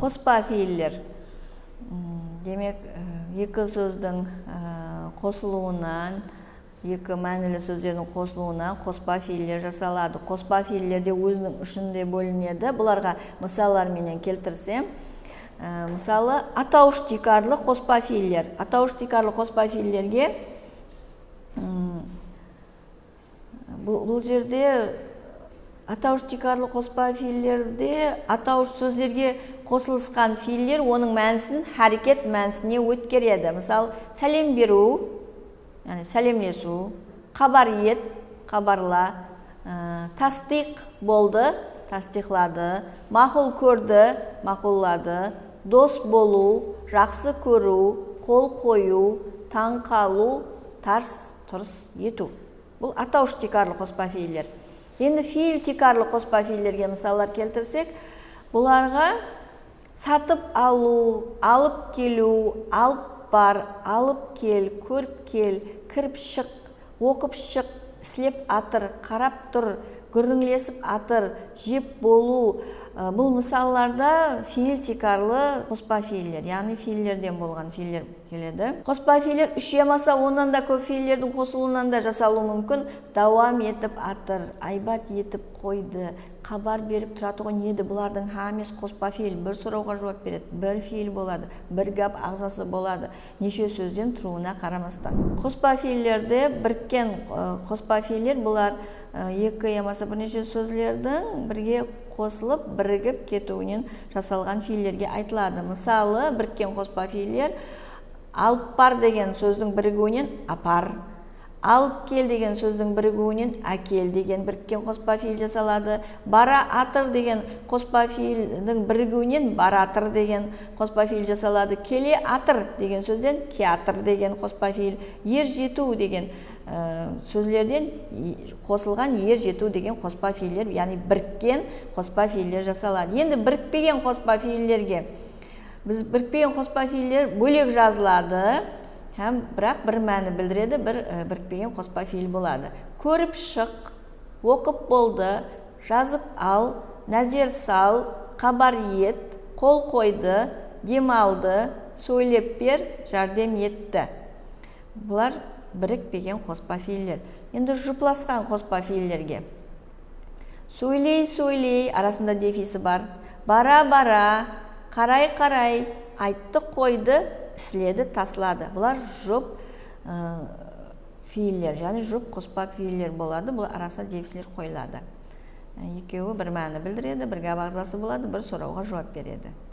Қоспа фейлер. Демек, екі сөздің қосылуынан, екі мәнілі сөздердің қосылуынан қоспа фейлер жасалады. Қоспа фейлерде өзінің үшінде бөлінеді. Бұларға мысаллар менен келтірсем, мысалы, атауыш тикарлы қоспа фейлер. Атауыш тикарлы қоспа фейлерге бұл жерде атауыш тикарлы қоспа фейлерде атауыш сөздерге қосылысқан фейлер оның мәнісін харекет мәнісіне өткереді. Мысалы, сәлем беру, яғни сәлемлесу, хабар ет, хабарла, тастиқ болды, тастиқлады, мақұл көрді, мақұллады, дос болу, жақсы көру, қол қою, таң қалу, тарс-тұрс ету. Бұл атауыш тикарлы қоспа фейлер. Енді фейл тикарлы қоспа фейлерге мысалдар келтірсек, бұларға сатып алу, алып келу, алып бар, алып кел, көріп кел, кіріп шық, оқып шық, іслеп атыр, қарап тұр, гүріңлесіп атыр, жеп болу. Бұл мысалларда фейл тикарлы қоспа фейлер, яғни фейлерден болған фейлер келеді. Қоспа фейлер үш ямаса оннан да көп фейлердің қосылуынан да жасалуы мүмкін. Дауам етіп атыр, айбат етіп қойды, хабар беріп тұрады ғой неді. Бұлардың хамес қоспа фейл, бір сұрауға жауап береді, бір фейл болады, бір гап ағзасы болады, неше сөзден тұруына қарамастан. Қоспа фейлерде біріккен қоспа фейлер, бұлар екі ямаса бірнеше сөздердің бірге қосылып, бірігіп кетуінен жасалған фейлерге айтылады. Мысалы, біріккен қоспа фейлер алып бар деген сөздің бірігуінен апар, алып кел деген сөздің бірігуінен әкел деген біріккен қоспа фейл жасалады. Бара атыр деген қоспа фейлдің бірігуінен баратыр деген қоспа фейл жасалады. Келе атыр деген сөзден кеатыр деген қоспа фейл. Ер жету деген сөздерден қосылған ер жету деген қоспа фейлер, яғни біріккен қоспа фейлер жасалады. Енді бірікпеген қоспа фейлерге біз бірікпеген қоспа фейлер бөлек жазылады, һәм бірақ бір мәні білдіреді, бірікпеген қоспа фейл болады. Көріп шық, оқып болды, жазып ал, нәзер сал, хабар ет, қол қойды, демалды, сөйлеп бер, жәрдем етті. Бұлар бірікпеген қоспа фейлер. Енді жұпласқан қоспа фейлерге сөйлей, арасында дефисі бар, бара, қарай, айтты қойды, іследі, таслады. Бұлар жұп фейлер, және жұп қоспа фейлер болады. Бұл арасында дефислер қойылады. Екеуі бір мәні білдіреді, бір гап ағзасы болады, бір сұрауға жауап береді.